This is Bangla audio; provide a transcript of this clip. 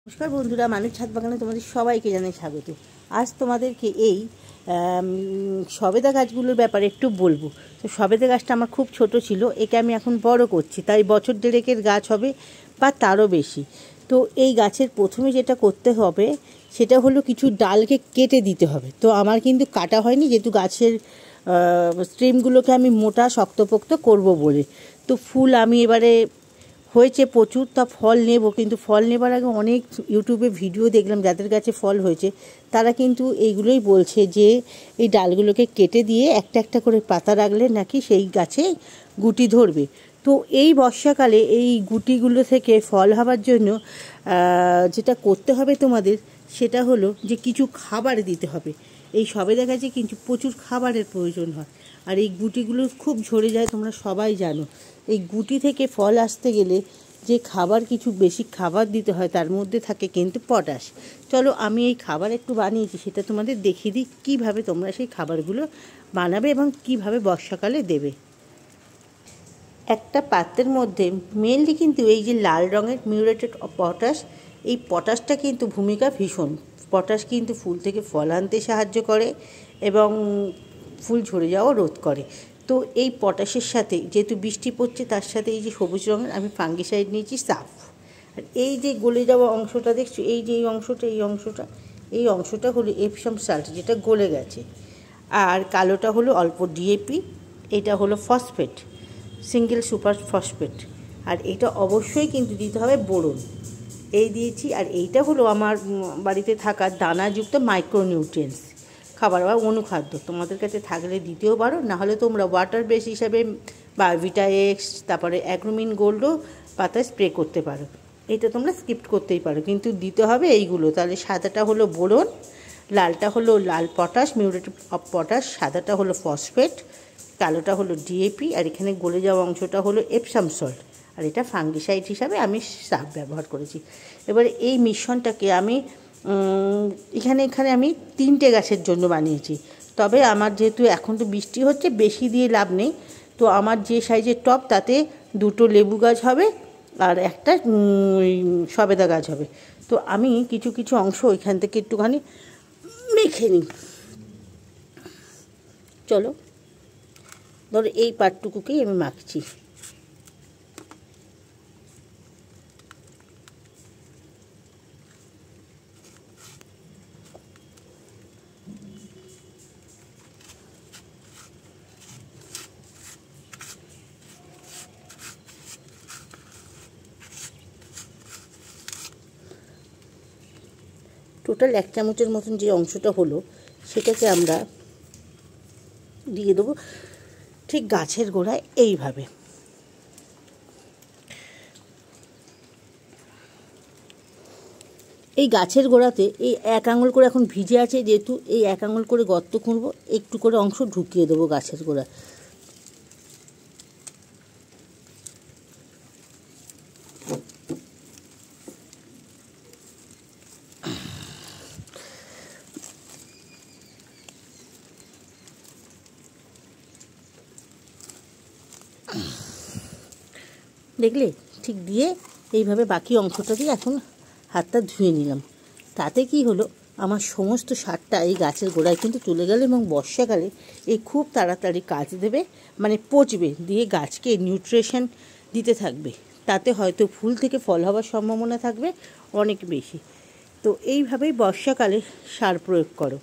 নমস্কার বন্ধুরা, মানুষ ছাদ বাগানে তোমাদের সবাইকে জানাই স্বাগত। আজ তোমাদেরকে এই সবেদা গাছগুলোর ব্যাপারে একটু বলবো। তো সবেদা গাছটা আমার খুব ছোট ছিল, একে আমি এখন বড় করছি, তাই বছর দেড়েকের গাছ হবে বা তারও বেশি। তো এই গাছের প্রথমে যেটা করতে হবে সেটা হলো কিছু ডালকে কেটে দিতে হবে। তো আমার কিন্তু কাটা হয়নি, যেহেতু গাছের স্ট্রিমগুলোকে আমি মোটা শক্তপোক্ত করব বলে। তো ফুল আমি এবারে হয়েছে প্রচুর, তা ফল নেব, কিন্তু ফল নেবার আগে অনেক ইউটিউবে ভিডিও দেখলাম যাদের গাছে ফল হয়েছে, তারা কিন্তু এইগুলোই বলছে যে এই ডালগুলোকে কেটে দিয়ে একটা একটা করে পাতা রাখলে নাকি সেই গাছে গুটি ধরবে। তো এই বর্ষাকালে এই গুটিগুলো থেকে ফল হবার জন্য যেটা করতে হবে তোমাদের, সেটা হলো যে কিছু খাবার দিতে হবে। এই সবেদা গাছে কিন্তু প্রচুর খাবারের প্রয়োজন হয়, আর এই গুটিগুলো খুব ঝরে যায়, তোমরা সবাই জানো। এই গুটি থেকে ফল আসতে গেলে যে খাবার, কিছু বেশি খাবার দিতে হয়, তার মধ্যে থাকে কিন্তু পটাশ। চলো আমি এই খাবার একটু বানিয়েছি, সেটা তোমাদের দেখিয়ে দিই কীভাবে তোমরা সেই খাবারগুলো বানাবে এবং কিভাবে বর্ষাকালে দেবে। একটা পাত্রের মধ্যে মেনলি কিন্তু এই যে লাল রঙের মিউরেটেড অফ পটাশ, এই পটাশটা কিন্তু ভূমিকা ভীষণ। পটাশ কিন্তু ফুল থেকে ফল আনতে সাহায্য করে এবং ফুল ঝরে যাওয়া রোধ করে। তো এই পটাশের সাথে যেহেতু বৃষ্টি পড়ছে, তার সাথে এই যে সবুজ রঙের আমি ফাঙ্গিসাইড নিয়েছি সাফ। আর এই যে গলে যাওয়া অংশটা দেখছো, এই যে এই অংশটা হলো এপসাম সল্ট, যেটা গলে গেছে। আর কালোটা হলো অল্প ডিএপি, এটা হলো ফসফেট, সিঙ্গেল সুপার ফসফেট। আর এটা অবশ্যই কিন্তু দিতে হবে বোরন, এই দিয়েছি। আর এইটা হলো আমার বাড়িতে থাকা দানাযুক্ত মাইক্রোনিউট্রিয়েন্টস খাবার বা অনুখাদ্য, তোমাদের কাছে থাকলে দিতেও পারো, নাহলে তোমরা ওয়াটার বেস হিসাবে বা ভিটাএক্স, তারপরে অ্যাগ্রোমিন গোল্ডও পাতায় স্প্রে করতে পারো। এটা তোমরা স্কিপ করতেই পারো, কিন্তু দিতে হবে এইগুলো। তাহলে সাদাটা হলো বোরন, লালটা হলো লাল পটাশ মিউরেট অফ পটাশ, সাদাটা হলো ফসফেট, কালোটা হলো ডিএপি, আর এখানে গলে যাওয়া অংশটা হলো এপসাম সল্ট। আর এটা ফাঙ্গিসাইড হিসাবে আমি সার ব্যবহার করেছি। এবারে এই মিশ্রণটাকে আমি এখানে আমি 3টে গাছের জন্য বানিয়েছি। তবে আমার যেহেতু এখন তো বৃষ্টি হচ্ছে, বেশি দিয়ে লাভ নেই, তো আমার যে সাইজের টব তাতে 2টো লেবু গাছ হবে আর একটা সবেদা গাছ হবে। তো আমি কিছু কিছু অংশ এখান থেকে একটুখানি মেখে নিই। চলো, ধরো এই পাটটুকুকেই আমি মাখছি। টোটাল 1 চামচের মতন যে অংশটা হলো, সেটাকে আমরা দিয়ে দেবো ঠিক গাছের গোড়ায় এইভাবে। এই গাছের গোড়াতে এই 1 আঙুল করে এখন ভিজে আছে, যেহেতু এই 1 আঙুল করে গর্ত খুঁড়ব, একটু করে অংশ ঢুকিয়ে দেবো গাছের গোড়ায়। দেখলে, ঠিক দিয়ে এইভাবে বাকি অংশটা দিয়ে এখন হাতটা ধুয়ে নিলাম। তাতে কি হলো, আমার সমস্ত সারটা এই গাছের গোড়ায় কিন্তু চলে গেল, এবং বর্ষাকালে এই খুব তাড়াতাড়ি কাজ দেবে, মানে পচবে, দিয়ে গাছকে নিউট্রিশন দিতে থাকবে। তাতে হয়তো ফুল থেকে ফল হওয়ার সম্ভাবনা থাকবে অনেক বেশি। তো এইভাবেই বর্ষাকালে সার প্রয়োগ করো।